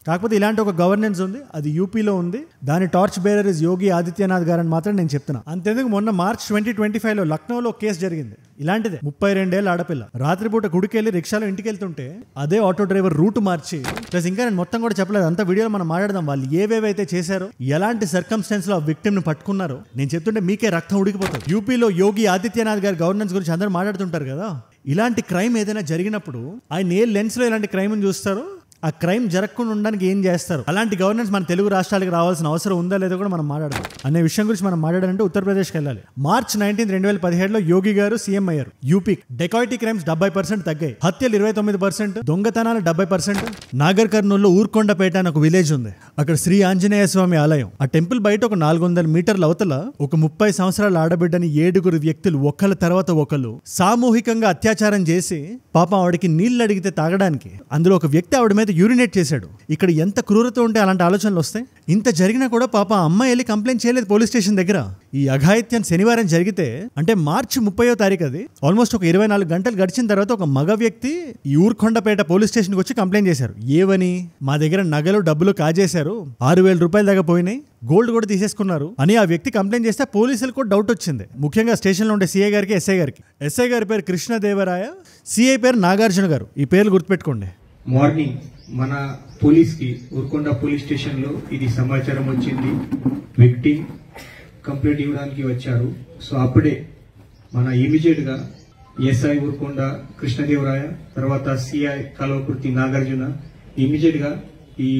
కాకపోతే ఇలాంటి ఒక గవర్నెన్స్ ఉంది, అది యూపీలో ఉంది. దాని torch bearer is Yogi Adityanath గారు అని మాత్రం నేను చెప్తున్నా. అంతేందుకు మొన్న మార్చ్ 2025లో లక్నోలో కేసు జరిగింది ఇలాంటిదే. 32 ఏళ్ళ ఆడపిల్ల రాత్రిపూట గుడికెళ్ళి రిక్షాలో ఇంటికి వెళ్తుంటే అదే ఆటో డ్రైవర్ రూట్ మార్చి, ప్లస్ ఇంకా నేను మొత్తం కూడా చెప్పలేదు, అంత వీడియోలో మనం మాట్లాడదాం వాళ్ళు ఏవేవైతే చేశారో, ఎలాంటి సర్కమ్స్టెన్స్ లో ఆ విక్టిమ్ ని పట్టుకున్నారో. నేను చెప్తుంటే మీకే రక్తం ఉడికిపోతుంది. యూపీలో యోగి ఆదిత్యనాథ్ గారి గవర్నెన్స్ గురించి అందరూ మాట్లాడుతుంటారు కదా. ఇలాంటి క్రైమ్ ఏదైనా జరిగినప్పుడు ఆయన ఏ లెన్స్ లో ఇలాంటి క్రైమ్ చూస్తారో, ఆ క్రైమ్ జరగకుండా ఉండడానికి ఏం చేస్తారు, అలాంటి గవర్నెన్స్ మన తెలుగు రాష్ట్రాలకు రావాల్సిన అవసరం ఉందా లేదో కూడా మనం మాట్లాడదాం. అనే విషయం గురించి మనం మాట్లాడాలంటే ఉత్తరప్రదేశ్కి వెళ్ళాలి. మార్చ్ 19, 2017లో యోగి గారు సీఎం అయ్యారు. యూపీ డెకాయిటీ క్రైమ్స్ 70% తగ్గాయి, హత్యలు 29%, దొంగతనాలు 70%. నాగర్ కర్నూల్లో ఊర్కొండపేట అని ఒక విలేజ్ ఉంది. అక్కడ శ్రీ ఆంజనేయ స్వామి ఆలయం. ఆ టెంపుల్ బయట ఒక 400 మీటర్ల అవతల ఒక 30 సంవత్సరాల ఆడబిడ్డని 7 వ్యక్తులు ఒకళ్ళ తర్వాత ఒకళ్ళు సామూహికంగా అత్యాచారం చేసి పాపం ఆవిడకి నీళ్లు అడిగితే తాగడానికి అందులో ఒక వ్యక్తి ఆవిడ మీద యూరినేట్ చేశాడు. ఇక్కడ ఎంత క్రూరత ఉంటే అలాంటి ఆలోచనలు వస్తాయి. ఇంత జరిగినా కూడా పాప అమ్మాయి వెళ్ళి కంప్లైంట్ చేయలేదు పోలీస్ స్టేషన్ దగ్గర. ఈ అఘాయిత్యం శనివారం జరిగితే అంటే మార్చి 30వ తారీఖు, అది ఆల్మోస్ట్ ఒక 24 గంటలు గడిచిన తర్వాత ఒక మగ వ్యక్తి ఈ ఊర్కొండపేట పోలీస్ స్టేషన్కి వచ్చి కంప్లైంట్ చేశారు. ఏవని, మా దగ్గర నగలు డబ్బులు కాజేశారు, 6,000 రూపాయల దాకా పోయినాయి, గోల్డ్ కూడా తీసేసుకున్నారు అని ఆ వ్యక్తి కంప్లైంట్ చేస్తే పోలీసులకు కూడా డౌట్ వచ్చింది. ముఖ్యంగా స్టేషన్లో ఉండే సిఐ గారికి, ఎస్ఐ గారికి. ఎస్ఐ గారి పేరు కృష్ణదేవరాయ, సిఐ పేరు నాగార్జున గారు. ఈ పేర్లు గుర్తుపెట్టుకోండి. మార్నింగ్ మన పోలీస్ కి ఊర్కొండ పోలీస్ స్టేషన్ లో ఇది సమాచారం వచ్చింది. విక్టిమ్ కంప్లైంట్ ఇవ్వడానికి వచ్చారు. సో అప్పుడే మన ఇమీడియట్ గా ఎస్ఐ ఊర్కొండ కృష్ణదేవరాయ, తర్వాత సిఐ కల్వకుర్తి నాగార్జున ఇమీడియట్ గా ఈ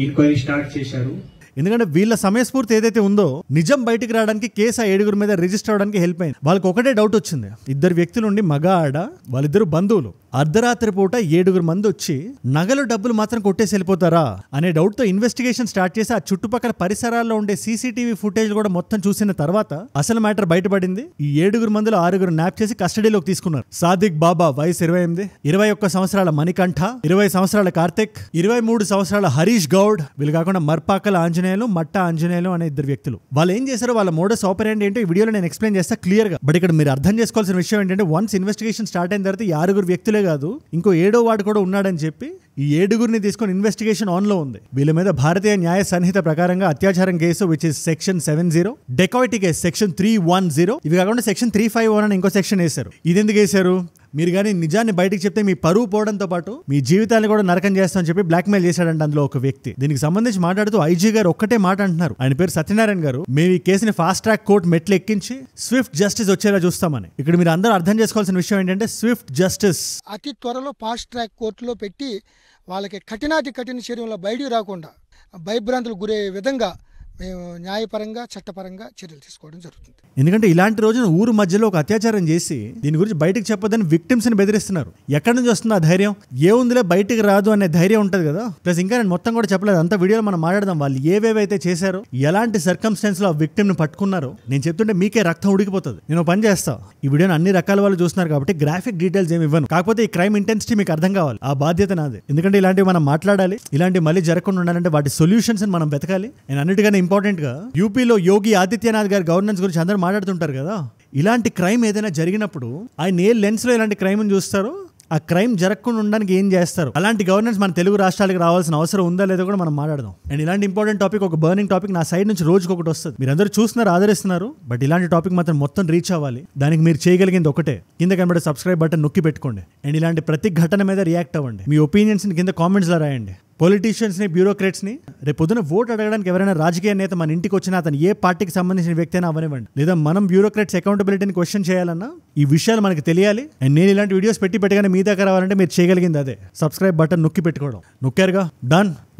ఎంక్వైరీ స్టార్ట్ చేశారు. ఎందుకంటే వీళ్ళ సమయస్ఫూర్తి ఏదైతే ఉందో నిజం బయటికి రావడానికి కేసు ఆ 7 మీద రిజిస్టర్ అవడానికి హెల్ప్ అయింది. వాళ్ళకి ఒకటే డౌట్ వచ్చింది, 2 వ్యక్తులు ఉండి మగ ఆడ, వాళ్ళిద్దరు బంధువులు, అర్ధరాత్రి పూట 7 మంది వచ్చి నగలు డబ్బులు మాత్రం కొట్టేసి వెళ్ళిపోతారా అనే డౌట్ తో ఇన్వెస్టిగేషన్ స్టార్ట్ చేసి ఆ చుట్టుపక్కల పరిసరాల్లో ఉండే సీసీటీవీ ఫుటేజ్ కూడా మొత్తం చూసిన తర్వాత అసలు మ్యాటర్ బయటపడింది. ఈ 7 మందిలో 6 న్యాప్ చేసి కస్టడీలోకి తీసుకున్నారు. సాదిక్ బాబా వయసు 28, 21 సంవత్సరాల మణికంఠ, 20 సంవత్సరాల కార్తిక్, 23 సంవత్సరాల హరీష్ గౌడ్, వీళ్ళు కాకుండా మర్పాకల ఆంజనేయులు, మట్ట ఆంజనేయులు అనే 2 వ్యక్తులు. వాళ్ళు ఏం చేశారో, వాళ్ళ మోడస్ ఆపరెండి ఏంటో ఈ వీడియోలో నేను ఎక్స్ప్లెయిన్ చేస్తా క్లియర్ గా. బట్ ఇక్కడ మీరు అర్థం చేసుకోవాల్సిన విషయం ఏంటంటే, వన్స్ ఇన్వెస్టిగేషన్ స్టార్ట్ అయిన తర్వాత ఈ 6 వ్యక్తులే కాదు, ఇంకో 7వ వాడు కూడా ఉన్నాడని చెప్పి ఈ 7 తీసుకొని ఇన్వెస్టిగేషన్ ఆన్ లో ఉంది. వీళ్ళ మీద భారతీయ న్యాయ సంహిత ప్రకారంగా అత్యాచారం case which is section 70, dacoity case section 310, ఇవి కాకుండా సెక్షన్ 351 అని ఇంకో సెక్షన్ వేశారు. ఇది ఎందుకు వేశారు, మీరు కానీ నిజాన్ని బయటకు చెప్తే మీ పరువు పోవడంతో పాటు మీ జీవితాన్ని కూడా నరకం చేస్తామని చెప్పి బ్లాక్మెయిల్ చేశాడంట అందులో ఒక వ్యక్తి. దీనికి సంబంధించి మాట్లాడుతూ ఐజీ గారు ఒక్కటే మాట అంటున్నారు, ఆయన పేరు సత్యనారాయణ గారు, మేము ఈ కేసుని ఫాస్ట్ ట్రాక్ కోర్టు మెట్లు ఎక్కించి స్విఫ్ట్ జస్టిస్ వచ్చేలా చూస్తామని. ఇక్కడ మీరు అందరూ అర్థం చేసుకోవాల్సిన విషయం ఏంటంటే, స్విఫ్ట్ జస్టిస్ అతి త్వరలో ఫాస్ట్ ట్రాక్ కోర్టులో పెట్టి వాళ్ళకి కఠిన చర్యల బయటికి రాకుండా భయభ్రాంతులకు గురే విధంగా మేము న్యాయపరంగా చట్టపరంగా చర్యలు తీసుకోవడం జరుగుతుంది. ఎందుకంటే ఇలాంటి రోజున ఊరు మధ్యలో ఒక అత్యాచారం చేసి దీని గురించి బయటకు చెప్పొద్దని విక్టిమ్స్ ని బెదిరిస్తున్నారు. ఎక్కడి నుంచి వస్తుంది ఆ ధైర్యం? ఏముందిలే బయటకు రాదు అనే ధైర్యం ఉంటది కదా. ప్లస్ ఇంకా నేను మొత్తం కూడా చెప్పలేదు, అంత వీడియోలో మనం మాట్లాడదాం వాళ్ళు ఏవేవైతే చేశారో, ఎలాంటి సర్కమ్స్టెన్స్ లో ఆ విక్టిమ్ ని పట్టుకున్నారో. నేను చెప్తుంటే మీకే రక్తం ఉడికిపోతుంది. నేను పని చేస్తా, ఈ వీడియోని అన్ని రకాల వాళ్ళు చూస్తున్నారు కాబట్టి గ్రాఫిక్ డీటెయిల్స్ ఏమి ఇవ్వను. కాకపోతే ఈ క్రైమ్ ఇంటెన్సిటీ మీకు అర్థం కావాలి, ఆ బాధ్యత నాది. ఎందుకంటే ఇలాంటివి మనం మాట్లాడాలి, ఇలాంటివి మళ్ళీ జరగకుండా ఉండాలంటే వాటి సొల్యూషన్స్ మనం వెతకాలి. నేను అన్నిటికన్నా ఇంపార్టెంట్ గా యూపీలో యోగి ఆదిత్యనాథ్ గారి గవర్నెన్స్ గురించి అందరూ మాట్లాడుతుంటారు కదా. ఇలాంటి క్రైమ్ ఏదైనా జరిగినప్పుడు ఆయన ఏ లెన్స్ లో ఇలాంటి క్రైమ్ చూస్తారో, ఆ క్రైమ్ జరగకుండా ఉండడానికి ఏం చేస్తారు, అలాంటి గవర్నెన్స్ మన తెలుగు రాష్ట్రాలకు రావాల్సిన అవసరం ఉందా లేదో కూడా మనం మాట్లాడదాం. అండ్ ఇలాంటి ఇంపార్టెంట్ టాపిక్, ఒక బర్నింగ్ టాపిక్ నా సైడ్ నుంచి రోజుకి ఒకటి వస్తుంది. మీరు అందరూ చూస్తున్నారు, ఆదరిస్తున్నారు, బట్ ఇలాంటి టాపిక్ మాత్రం మొత్తం రీచ్ అవ్వాలి. దానికి మీరు చేయగలిగింది ఒకటే, కింద కనబడే సబ్స్క్రైబ్ బటన్ నొక్కి పెట్టుకోండి. అండ్ ఇలాంటి ప్రతి ఘటన మీద రియాక్ట్ అవ్వండి. మీ ఒపీనియన్స్ ని కింద కామెంట్స్ లో రాయండి. పొలిటీషియన్స్ ని, బ్యూరోక్రాట్స్ ని రేపు పొద్దున ఓట్ అడగడానికి ఎవరైనా రాజకీయ నేత మన ఇంటికి వచ్చినా, అతను ఏ పార్టీకి సంబంధించిన వ్యక్తి అయినా అవనివ్వండి, లేదా మనం బ్యూరోక్రాట్స్ అకౌంటబిలిటీని క్వశ్చన్ చేయాలన్నా ఈ విషయాలు మనకి తెలియాలి. అండ్ నేను ఇలాంటి వీడియోస్ పెట్టగానే మీ దగ్గర రావాలంటే మీరు చేయగలిగింది అదే, సబ్స్క్రైబ్ బటన్ నొక్కి పెట్టుకోవడం. నొక్కారుగా,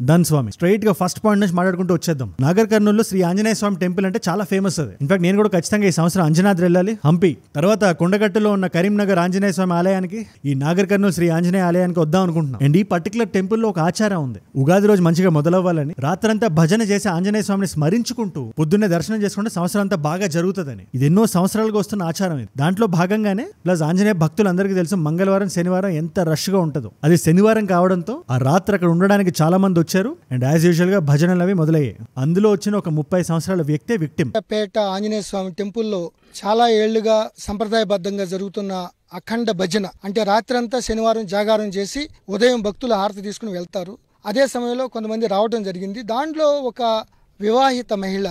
డన్ స్వామి. స్ట్రైట్ గా ఫస్ట్ పాయింట్ నుంచి మాట్లాడుకుంటూ వచ్చేద్దాం. నాగర్ కర్నూలులో శ్రీ ఆంజనేయ స్వామి టెంపుల్ అంటే చాలా ఫేమస్ అది. ఇన్ఫాక్ట్ నేను కూడా ఖచ్చితంగా ఈ సంవత్సరం అంజనాద్రి వెళ్ళాలి, హంపి. తర్వాత కొండగట్టులో ఉన్న కరీంనగర్ ఆంజనేయ స్వామి ఆలయానికి, ఈ నాగర్ కర్నూలు శ్రీ ఆంజనేయ ఆలయానికి వద్దాం అనుకుంటున్నాం. అండ్ ఈ పర్టికులర్ టెంపుల్ లో ఒక ఆచారం ఉంది, ఉగాది రోజు మంచిగా మొదలవ్వాలని రాత్రంతా భజన చేసి ఆంజనేయ స్వామిని స్మరించుకుంటూ పొద్దున్నే దర్శనం చేసుకుంటే సంవత్సరం అంతా బాగా జరుగుతుందని. ఇది ఎన్నో సంవత్సరాలుగా వస్తున్న ఆచారం ఇది. దాంట్లో భాగంగానే ప్లస్ ఆంజనేయ భక్తులందరికీ తెలుసు మంగళవారం, శనివారం ఎంత రష్ గా ఉంటుందో. అది శనివారం కావడంతో ఆ రాత్రి అక్కడ ఉండడానికి చాలా మంది వచ్చారు. అండ్ యాజ్ యూజువల్ గా భజనలు అవి మొదలయ్యాయి. అందులో వచ్చిన ఒక 30 సంవత్సరాల వ్యక్తే విక్టిమ్. పేట ఆంజనేయ స్వామి టెంపుల్లో చాలా ఏళ్లుగా సంప్రదాయబద్ధంగా జరుగుతున్న అఖండ భజన అంటే రాత్రంతా శనివారం జాగారం చేసి ఉదయం భక్తులు హారతి తీసుకుని వెళ్తారు. అదే సమయంలో కొంతమంది రావడం జరిగింది. దాంట్లో ఒక వివాహిత మహిళ,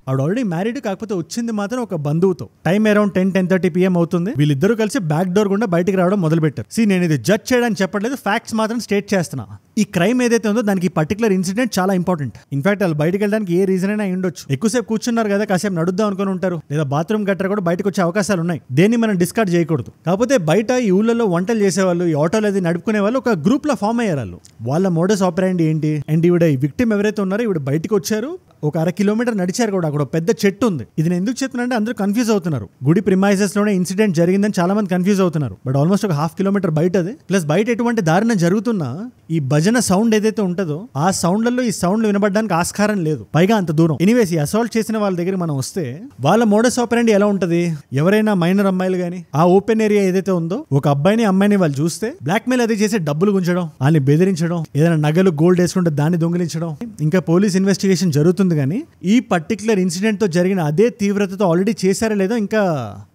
ఆవిడ ఆల్రెడీ మ్యారీడ్, కాకపోతే వచ్చింది మాత్రం ఒక బంధువుతో. టైం అరౌండ్ 10-10:30 PM అవుతుంది. వీళ్ళిద్దరూ కలిసి బ్యాక్ డోర్ గుండా బయటికి రావడం మొదలు పెట్టారు. నేను ఇది జడ్జ్ చేయడానికి చెప్పట్లేదు, ఫ్యాక్ట్స్ మాత్రం స్టేట్ చేస్తున్నా. ఈ క్రైమ్ ఏదైతే ఉందో దానికి పర్టికులర్ ఇన్సిడెంట్ చాలా ఇంపార్టెంట్. ఇన్ఫాక్ట్ వాళ్ళు బయటకు వెళ్ళడానికి ఏ రీజన్ అయినా ఉండొచ్చు. ఎక్కువసేపు కూర్చున్నారు కదా, కాసేపు నడుద్దాం అనుకుని ఉంటారు, లేదా బాత్రూమ్ గట్రా కూడా బయటకు వచ్చే అవకాశాలు ఉన్నాయి. దేన్ని మనం డిస్కార్డ్ చేయకూడదు. కాకపోతే బయట ఈ ఊళ్ళలో వంటలు చేసేవాళ్ళు, ఈ ఆటోలు అది నడుపుకునే వాళ్ళు ఒక గ్రూప్ లో ఫామ్ అయ్యారు. వాళ్ళ మోడస్ ఆపరేండి ఏంటి అండ్ ఈవిడ ఈ విక్టిమ్ ఎవరైతే ఉన్నారో ఈవిడ బయటకు వచ్చారు, ఒక 1/2 కిలోమీటర్ నడిచారు కూడా. అక్కడ పెద్ద చెట్టు ఉంది. ఇది నేను ఎందుకు చెప్తున్నానంటే అందరూ కన్ఫ్యూజ్ అవుతున్నారు. గుడి ప్రిమైసెస్ లోనే ఇన్సిడెంట్ జరిగిందని చాలా మంది కన్ఫ్యూజ్ అవుతున్నారు. బట్ ఆల్మోస్ట్ ఒక 1/2 కిలోమీటర్ బయట అది. ప్లస్ బయట ఎటువంటి దారుణం జరుగుతున్నా ఈ భజన సౌండ్ ఏదైతే ఉంటుందో ఆ సౌండ్లలో ఈ సౌండ్లు వినబడడానికి ఆస్కారం లేదు, పైగా అంత దూరం. ఎనీవేస్, ఈ అసాల్ట్ చేసిన వాళ్ళ దగ్గర మనం వస్తే వాళ్ళ మోడస్ ఆపరెండి ఎలా ఉంటది? ఎవరైనా మైనర్ అమ్మాయిలు గానీ ఆ ఓపెన్ ఏరియా ఏదైతే ఉందో ఒక అబ్బాయిని అమ్మాయిని వాళ్ళు చూస్తే బ్లాక్ మెయిల్ అది చేసి డబ్బులు గుంజడం, వాళ్ళని బెదిరించడం, ఏదైనా నగలు గోల్డ్ వేసుకుంటే దాన్ని దొంగిలించడం. ఇంకా పోలీస్ ఇన్వెస్టిగేషన్ జరుగుతుంది కానీ ఈ పర్టికులర్ ఇన్సిడెంట్ తో జరిగిన అదే తీవ్రతతో ఆల్రెడీ చేశారో లేదో ఇంకా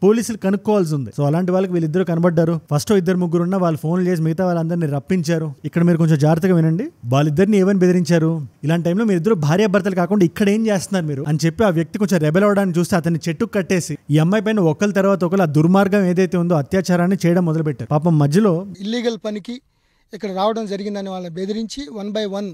పోలీసులు కనుక్కోవాల్సి ఉంది. సో అలాంటి వాళ్ళకి వీళ్ళిద్దరు కనబడ్డారు. ఫస్ట్ 2-3 ఉన్న వాళ్ళు ఫోన్లు చేసి మిగతా వాళ్ళందరినీ రప్పించారు. ఇక్కడ మీరు కొంచెం జాగ్రత్తగా వినండి. వాళ్ళిద్దరిని ఏమని బెదిరించారు? ఇలాంటి టైంలో మీరు ఇద్దరు భార్యాభర్తలు కాకుండా ఇక్కడ ఏం చేస్తున్నారు మీరు అని చెప్పి ఆ వ్యక్తి కొంచెం రెబెల్ అవడానికి చూస్తే అతన్ని చెట్టుకు కట్టేసి ఈ అమ్మాయి పైన ఒకరి తర్వాత ఒకరు ఆ దుర్మార్గం ఏదైతే ఉందో అత్యాచారాన్ని చేయడం మొదలు పెట్టారు. పాపం మధ్యలో ఇల్లీగల్ పనికి ఇక్కడ రావడం జరిగిందని వాళ్ళని బెదిరించి 1 by 1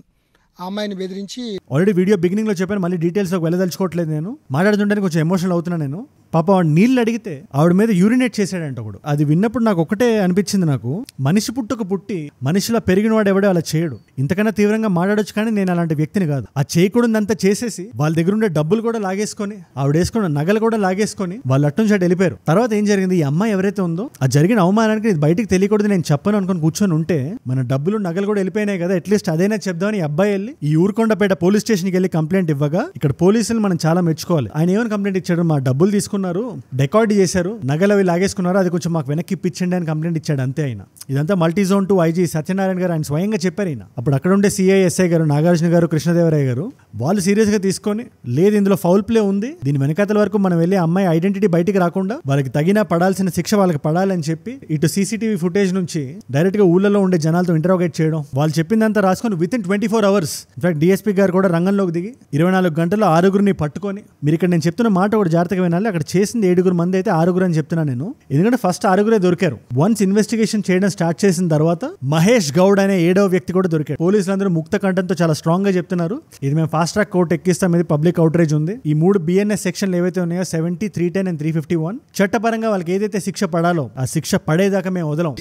ఆ అమ్మాయిని బెదిరించి. ఆల్రెడీ వీడియో బిగినింగ్ లో చెప్పాను, మళ్ళీ డీటెయిల్స్ లోకి వెళ్ళదలుచుకోవట్లేదు. నేను మాట్లాడుతుంటే కొంచెం ఎమోషనల్ అవుతున్నా. నేను పాప ఆవిడ నీళ్ళు అడిగితే ఆవిడ మీద యూరినేట్ చేశాడంట ఒకడు. అది విన్నప్పుడు నాకు ఒకటే అనిపించింది, నాకు మనిషి పుట్టి మనిషిలా పెరిగినవాడు ఎవడో అలా చేయడు. ఇంతకన్నా తీవ్రంగా మాట్లాడొచ్చు కానీ నేను అలాంటి వ్యక్తిని కాదు. ఆ చేయకూడదంతా చేసేసి వాళ్ళ దగ్గర ఉండే డబ్బులు కూడా లాగేసుకొని ఆవిడ వేసుకున్న నగలు కూడా లాగేసుకొని వాళ్ళు అట్టు నుంచి వెళ్ళిపోయారు. తర్వాత ఏం జరిగింది? ఈ అమ్మాయి ఎవరైతే ఉందో ఆ జరిగిన అవమానానికి ఇది బయటికి తెలియకూడదు నేను చెప్పను అనుకుని కూర్చొని ఉంటే మన డబ్బులు నగలు కూడా వెళ్ళిపోయినాయి కదా, అట్లీస్ట్ అదైనా చెప్దామని ఈ అబ్బాయి వెళ్ళి ఈ ఊరుకొండపేట పోలీస్ స్టేషన్కి వెళ్ళి కంప్లైంట్ ఇవ్వగా ఇక్కడ పోలీసులు మనం చాలా మెచ్చుకోవాలి. ఆయన ఏమని కంప్లైంట్ ఇచ్చాడు? మా డబ్బులు తీసుకున్నారు, డెకార్డ్ చేశారు, నగలు అవి లాగేసుకున్నారు, అది కొంచెం మాకు వెనక్కి ఇప్పించండి అని కంప్లైంట్ ఇచ్చాడు. అంతే. ఆయన ఇదంతా మల్టీజోన్ 2 IG సత్యనారాయణ గారు ఆయన స్వయంగా చెప్పారు. ఆయన అప్పుడు అక్కడ ఉండే CI SI గారు నాగార్జున గారు కృష్ణదేవరాయ గారు వాళ్ళు సీరియస్ గా తీసుకొని లేదు ఇందులో ఫౌల్ ప్లే ఉంది, దీని వెనకాతల వరకు మనం వెళ్ళి అమ్మాయి ఐడెంటిటీ బయటికి రాకుండా వాళ్ళకి తగిన పడాల్సిన శిక్ష వాళ్ళకి పడాలని చెప్పి ఇటు CCTV ఫుటేజ్ నుంచి డైరెక్ట్ గా ఊళ్ళలో ఉండే జనాలతో ఇంటరోగేట్ చేయడం, వాళ్ళు చెప్పిందంతా రాసుకొని with in 24 hours in fact DSP గారు కూడా రంగంలోకి దిగి 24 గంటల్లో 6గురిని పట్టుకొని, మీరు ఇక్కడ నేను చెప్తున్న మాట కూడా జాగ్రత్తగా వినాలి, అక్కడ చేసింది 7 మంది అయితే 6 అని చెప్తున్నాను నేను, ఎందుకంటే ఫస్ట్ 6 దొరికారు. వన్స్ ఇన్వెస్టిగేషన్ చేయడం స్టార్ట్ చేసిన తర్వాత మహేష్ గౌడ్ అనే 7వ వ్యక్తి కూడా దొరికారు. పోలీసులందరూ ముక్త కంఠంతో చాలా స్ట్రాంగ్ గా చెప్తున్నారు, ఇది మేము ఫాస్ట్ ట్రాక్ కోర్టు ఎక్కిస్తాం, ఇది పబ్లిక్ అవుట్రేజ్ ఉంది. ఈ 3 BNS సెక్షన్లు ఏవైతే ఉన్నాయో 70, 310 and 351 చట్టపరంగా వాళ్ళకి ఏదైతే శిక్ష పడాలో ఆ శిక్ష పడేదాకా మేము వదలం.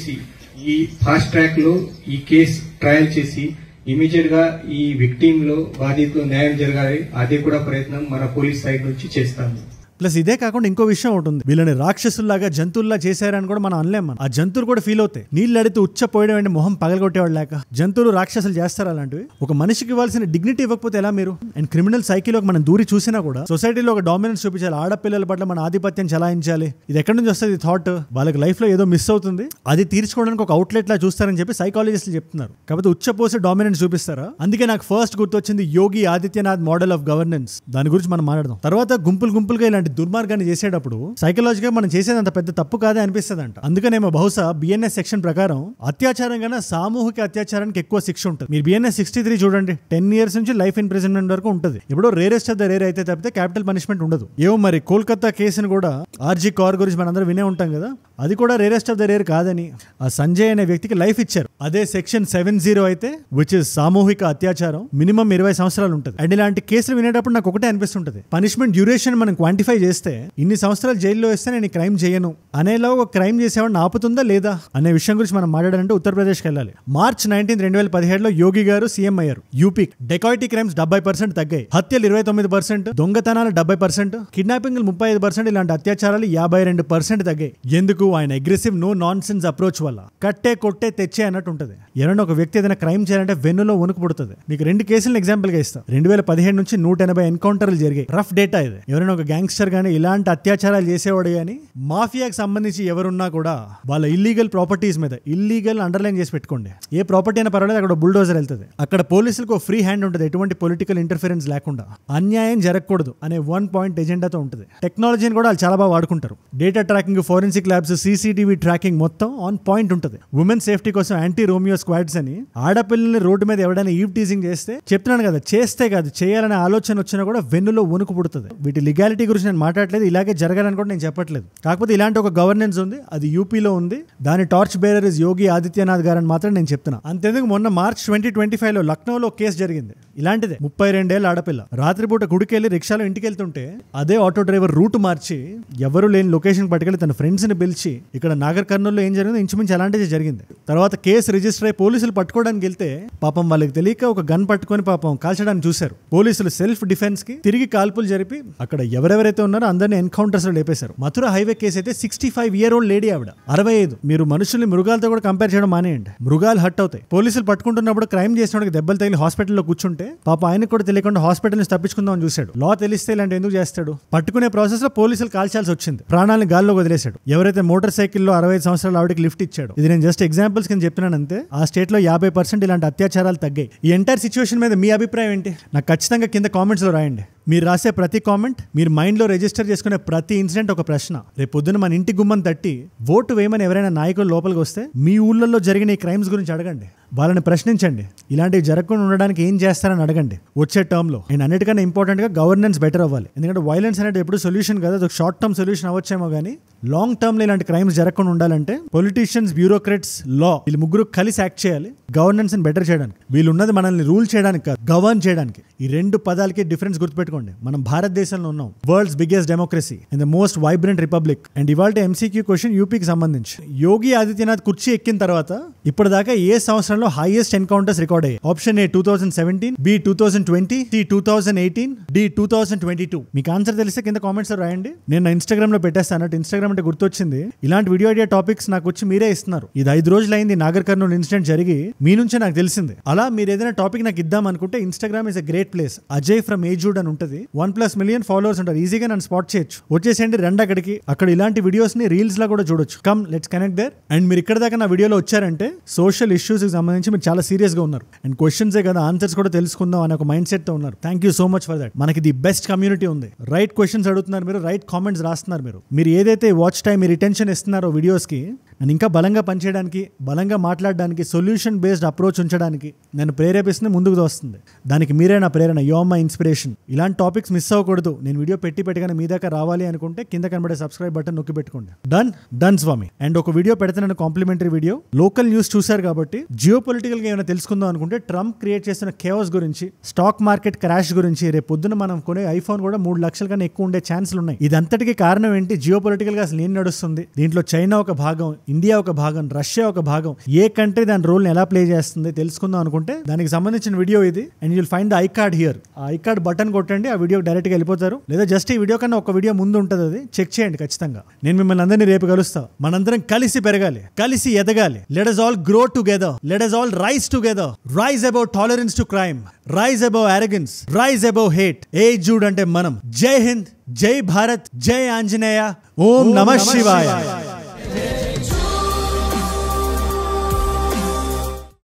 ఈ ఫాస్ట్ ట్రాక్ లో ఈ కేసు ట్రయల్ చేసి ఇమీడియట్ గా ఈ విక్టిమ్ లో బాధితులు న్యాయం జరగాలి, అది కూడా ప్రయత్నం మన పోలీస్ సైడ్ నుంచి చేస్తాము. ప్లస్ ఇదే కాకుండా ఇంకో విషయం ఉంటుంది, వీళ్ళని రాక్షసుల్లాగా జంతువుల్లా చేశారని కూడా మనం అనలేం. ఆ జంతువులు కూడా ఫీల్ అవుతాయి. నీళ్ళు అడిగితే ఉచ్చపోయడం అంటే మొహం పగలగొట్టేవాడు లేక జంతువులు రాక్షసులు చేస్తారు అలాంటివి. ఒక మనిషికి ఇవ్వాల్సిన డిగ్నిటీ ఇవ్వకపోతే ఎలా మీరు? అండ్ క్రిమినల్ సైకిల్లోకి మనం దూరి చూసినా కూడా సొసైటీలో ఒక డామినెన్స్ చూపించాలి, ఆడపిల్లల పట్ల మన ఆధిపత్యం చలాయించాలి. ఇది ఎక్కడి నుంచి వస్తుంది థాట్? వాళ్ళకి లైఫ్ లో ఏదో మిస్ అవుతుంది, అది తీర్చుకోవడానికి ఒక అవుట్లెట్ లా చూస్తారని చెప్పి సైకాలజిస్టులు చెప్తున్నారు. కాబట్టి ఉచ్చపోసి డామినెన్స్ చూపిస్తారా? అందుకే నాకు ఫస్ట్ గుర్తొచ్చింది Yogi Adityanath model of governance. దాని గురించి మనం మాట్లాడదాం. తర్వాత గుంపులుగా ఇలాంటి దుర్మార్గాన్ని చేసేటప్పుడు సైకలాజికల్ మనం చేసేది అంత పెద్ద తప్పు కాదే అనిపిస్తుంది అంట. అందుకనేమో బహుశా BNS సెక్షన్ ప్రకారం అత్యాచారం కన్నా సామూహిక అత్యాచారానికి ఎక్కువ శిక్ష ఉంటుంది. మీరు BNS 63 చూడండి, 10 years నుంచి లైఫ్ ఇంప్రిజన్మెంట్ వరకు ఉంటుంది. ఇప్పుడు రేరెస్ట్ ఆఫ్ ద రేర్ అయితే తప్పితే క్యాపిటల్ పనిష్మెంట్ ఉండదు. ఏమో మరి కోల్కతా కేసును కూడా RG కౌర్ గురించి మనందరం వినే ఉంటాం కదా, అది కూడా రేరెస్ట్ ఆఫ్ ద రేర్ కాదని ఆ సంజయ్ అనే వ్యక్తికి లైఫ్ ఇచ్చారు. అదే సెక్షన్ 70 అయితే విచ్ ఇస్ సామూహిక అత్యాచారం, మినిమం 20 సంవత్సరాలు ఉంటుంది. అండ్ ఇలాంటి కేసులు వినేటప్పుడు నాకు ఒకటే అనిపిస్తుంటది, పనిష్మెంట్ డ్యూరేషన్ మనం క్వాంటిఫై చేస్తే ఇన్ని సంవత్సరాలు జైల్లో వేస్తే నేను క్రైమ్ చేయను అనేలా ఒక క్రైమ్ చేసేవాడిని ఆపుతుందా లేదా అనే విషయం గురించి మనం మాట్లాడాలంటే ఉత్తరప్రదేశ్కి వెళ్ళాలి. March 19, 2017లో యోగి గారు సీఎం అయ్యారు. యూపీ డెకాయిటీ క్రైమ్స్ 70% తగ్గాయి, హత్యలు 29%, దొంగతనాలు 70%, కిడ్నాపింగ్లు 35%, ఇలాంటి అత్యాచారాలు 52% తగ్గాయి. ఎందుకు? ఆయన aggressive no nonsense approach వల్ల. కట్టే కొట్టే తెచ్చే అన్నట్టు ఉంటుంది. ఎవరైనా ఒక వ్యక్తి ఏదైనా క్రైమ్ చేయాలంటే వెన్నులో వణుకు పుడుతుంది. మీకు 2 కేసులను ఎగ్జాంపుల్ గా ఇస్తా. 2017 నుంచి 180 ఎన్కౌంటర్లు జరిగాయి. రఫ్ డేటా ఇది. ఎవరైనా ఒక గ్యాంగ్స్టర్ ఆఫీసర్ కానీ ఇలాంటి అత్యాచారాలు చేసేవాడు కానీ మాఫియాకి సంబంధించి ఎవరున్నా కూడా వాళ్ళ ఇల్లీగల్ ప్రాపర్టీస్ మీద ఇల్లీగల్ అండర్లైన్ చేసి పెట్టుకోండి. ఏ ప్రాపర్టీ అయినా పర్వాలేదు, అక్కడ బుల్డోజర్ వెళ్తుంది. అక్కడ పోలీసులకు ఫ్రీ హ్యాండ్ ఉంటుంది, ఎటువంటి పొలిటికల్ ఇంటర్ఫరెన్స్ లేకుండా. అన్యాయం జరగకూడదు అనే 1 పాయింట్ ఎజెండాతో ఉంటుంది. టెక్నాలజీని కూడా వాళ్ళు చాలా బాగా వాడుకుంటారు. Data tracking, forensic labs, CCTV tracking మొత్తం ఆన్ పాయింట్ ఉంటుంది. ఉమెన్ సేఫ్టీ కోసం యాంటీ రోమియో స్క్వాడ్స్ అని ఆడపిల్లల్ని రోడ్డు మీద ఎవడైనా ఈవ్ టీజింగ్ చేస్తే చెప్తున్నాను కదా, చేస్తే కాదు చేయాలనే ఆలోచన వచ్చినా కూడా వెన్నులో వణుకు పుడుతుంది. వీటి లీగాలిటీ గురించి నేను మాట్లాడలేదు, ఇలాగే జరగాలని కూడా నేను చెప్పట్లేదు. కాకపోతే ఇలాంటి ఒక గవర్నెన్స్ ఉంది, అది యూపీలో ఉంది. దాని torch bearer is Yogi Adityanath గారు అని మాత్రం నేను చెప్తున్నా. అంతేందుకు మొన్న మార్చ్ 2025లో లక్నోలో కేసు జరిగింది ఇలాంటిదే. 32 ఏళ్ళ ఆడపిల్ల రాత్రిపూట గుడికెళ్ళి రిక్షాలో ఇంటికి వెళ్తుంటే అదే ఆటో డ్రైవర్ రూట్ మార్చి ఎవరు లేని లొకేషన్ పట్టుకెళ్ళి తన ఫ్రెండ్స్ ని పిలిచి, ఇక్కడ నాగర్ కర్నూల్లో ఏం జరిగిందో ఇంచుమించు అలాంటిది జరిగింది. తర్వాత కేసు రిజిస్టర్ అయ్యి పోలీసులు పట్టుకోవడానికి వెళ్తే పాపం వాళ్ళకి తెలియక ఒక గన్ పట్టుకొని పాపం కాల్చడానికి చూశారు. పోలీసులు సెల్ఫ్ డిఫెన్స్ కి తిరిగి కాల్పులు జరిపి అక్కడ ఎవరెవరైతే ఉన్నారో అందరినీ ఎన్కౌంటర్స్ లో లేపేశారు. మథుర హైవే కేసు అయితే 65 year old లేడీ ఆవిడ 65. మీరు మనుషుల్ని మృగాలతో కూడా కంపేర్ చేయడం మానేయండి, మృగాలు హట్ అవుతాయి. పోలీసులు పట్టుకుంటున్నప్పుడు క్రైమ్ చేసినోడికి దెబ్బలు తగిలి హాస్పిటల్లో కూర్చుంటే పాప ఆయనకు కూడా తెలియకుండా హాస్పిటల్ నుంచి తప్పించుకుందాం చూశాడు. లా తెలిస్తే ఇలాంటి ఎందుకు చేస్తాడు? పట్టుకునే ప్రాసెస్ లో పోలీసులు కాల్చాల్సి వచ్చింది, ప్రాణాలను గాల్లో వదిలేశాడు. ఎవరైతే మోటార్ సైకిల్లో 65 సంవత్సరాలు ఆవిడకి లిఫ్ట్ ఇచ్చాడు. ఇది నేను జస్ట్ ఎగ్జాంపుల్స్ కింద చెప్తున్నాను అంతే. ఆ స్టేట్ లో 50% ఇలాంటి అత్యాచారాలు తగ్గాయి. ఈ ఎంటైర్ సిచ్యువేషన్ మీద మీ అభిప్రాయం ఏంటి? నాకు ఖచ్చితంగా కింద కామెంట్స్ లో రాయండి. మీరు రాసే ప్రతి కామెంట్, మీరు మైండ్లో రిజిస్టర్ చేసుకునే ప్రతి ఇన్సిడెంట్ ఒక ప్రశ్న. రేపు పొద్దున మన ఇంటి గుమ్మం తట్టి ఓటు వేయమని ఎవరైనా నాయకులు లోపలికి వస్తే మీ ఊళ్ళల్లో జరిగిన ఈ క్రైమ్స్ గురించి అడగండి, వాళ్ళని ప్రశ్నించండి. ఇలాంటివి జరగకుండా ఉండడానికి ఏం చేస్తారని అడగండి వచ్చే టర్మ్ లో. అండ్ అన్నిటికన్నా ఇంపార్టెంట్ గా గవర్నెన్స్ బెటర్ అవ్వాలి. ఎందుకంటే వైలెన్స్ అనేది ఎప్పుడు సొల్యూషన్ కదా, అది ఒక షార్ట్ టర్మ్ సొల్యూషన్ అవ్వచ్చేమో కానీ లాంగ్ టర్మ్ లో ఇలాంటి క్రైమ్స్ జరగకుండా ఉండాలంటే పొలిటీషియన్స్, బ్యూరోక్రాట్స్, లా వీళ్ళు ముగ్గురు కలిసి యాక్ట్ చేయాలి గవర్నెన్స్ ని బెటర్ చేయడానికి. వీళ్ళు ఉన్నది మనల్ని రూల్ చేయడానికి కాదు, గవర్న్ చేయడానికి. ఈ 2 పదాలకి డిఫరెన్స్ గుర్తుపెట్టుకోండి. మనం భారతదేశంలో ఉన్నాం, world's biggest democracy and the most vibrant republic. And ఇవాళ ఎంసీక్యూ క్వశ్చన్ యూపీకి సంబంధించి. యోగి ఆదిత్యనాథ్ కుర్చీ ఎక్కిన తర్వాత ఇప్పటిదాకా ఏ సంవత్సరంలో హైయెస్ట్ ఎన్కౌంటర్స్ రికార్డ్ అయ్యాయి? Option A 2017, B 2020, C 2018, D 2022. మీకు ఆన్సర్ తెలిస్తే కింద కామెంట్స్ లో రాయండి. నేను నా ఇన్స్టాగ్రామ్ లో పెట్టేస్తాను. ఇన్స్టాగ్రామ్ అంటే గుర్తొచ్చింది, ఇలాంటి వీడియో ఐడియా టాపిక్స్ నాకు వచ్చి మీరే ఇస్తున్నారు. ఇది 5 రోజులు అయింది నాగర్ కర్నూల్ ఇన్సిడెంట్ జరిగి, మీ నుంచే నాకు తెలిసింది. అలా మీరు ఏదైనా టాపిక్ నాకు ఇద్దాం అనుకుంటే Instagram is a great place. Ajay from ఏజూడ్ అని ఉంటుంది, 1+ million ఫాలోవర్స్ ఉంటారు. ఈజీగా నన్ను స్పాట్ చేయొచ్చు. వచ్చేసేయండి, రండి అక్కడికి. అక్కడ ఇలాంటి వీడియోస్ ని రీల్స్ లా కూడా చూడొచ్చు. Come let's connect there. And మీరు ఇక్కడ దాకా నా వీడియోలో వచ్చారంటే సోషల్ ఇష్యూస్ కి సంబంధించి మీరు చాలా సీరియస్ గా ఉన్నారు. అండ్ క్వశ్చన్సే కదా, ఆన్సర్స్ కూడా తెలుసుకుందాం అనే ఒక మైండ్ సెట్ తో ఉన్నారు. Thank you so much for that. మనకి ది బెస్ట్ కమ్యూనిటీ ఉంది. రైట్ క్వశ్చన్స్ అడుగుతున్నారు మీరు, రైట్ కామెంట్స్ రాస్తున్నారు మీరు. మీరు ఏదైతే వాచ్ టైం, మీరు అటెన్షన్ ఇస్తున్నారో వీడియోస్ కి, నన్ను ఇంకా బలంగా పనిచేయడానికి, బలంగా మాట్లాడడానికి, సొల్యూషన్ బేస్డ్ అప్రోచ్ ఉంచడానికి నన్ను ప్రేరేపిస్తుంది, ముందుకు వస్తుంది. దానికి మీరే నా ప్రేరణ, యు ఆర్ మై ఇన్స్పిరేషన్. ఇలాంటి టాపిక్స్ మిస్ అవ్వకూడదు. నేను వీడియో పెట్టగానే మీ దాకా రావాలి అనుకుంటే కింద కనబడే సబ్స్క్రైబ్ బటన్ నొక్కి పెట్టుకోండి. డన్ స్వామి. అండ్ ఒక వీడియో పెడతాను, కాంప్లిమెంటరీ వీడియో. లోకల్ న్యూస్ చూశారు కాబట్టి జియో పొలిటికల్ గా ఏమైనా తెలుసుకుందాం అనుకుంటే ట్రంప్ క్రియేట్ చేసిన కేవస్ గురించి, స్టాక్ మార్కెట్ క్రాష్ గురించి, రేపు పొద్దున మనం కొనే ఐఫోన్ కూడా 3 లక్షల కన్నా ఎక్కువ ఉండే ఛాన్సులు ఉన్నాయి. ఇదంతటికి కారణం ఏంటి? జియో పొలిటికల్ గా అసలు ఏం నడుస్తుంది? దీంట్లో చైనా ఒక భాగం, ఇండియా ఒక భాగం, రష్యా ఒక భాగం. ఏ కంట్రీ దాని రోల్ ఎలా ప్లే చేస్తుంది తెలుసుకుందాం అనుకుంటే దానికి సంబంధించిన వీడియో ఇది. And you'll find the I card here. ఆ ఐ కార్డ్ బటన్ కొట్టండి, ఆ వీడియో డైరెక్ట్ గా వెళ్ళిపోతారు. లేదా జస్ట్ ఈ వీడియో కన్నా ఒక వీడియో ముందు ఉంటుంది, అది చెక్ చేయండి ఖచ్చితంగా. నేను మిమ్మల్ని అందరినీ రేపు కలుస్తా. మనందరం కలిసి పెరగాలి, కలిసి ఎదగాలి. Let us all grow together. Let us all rise together. Rise above tolerance to crime. Rise above arrogance. Rise above hate. ఏజూడ్ అంటే మనం. జై హింద్, జై భారత్, జై ఆంజనేయ, ఓం నమః శివాయ.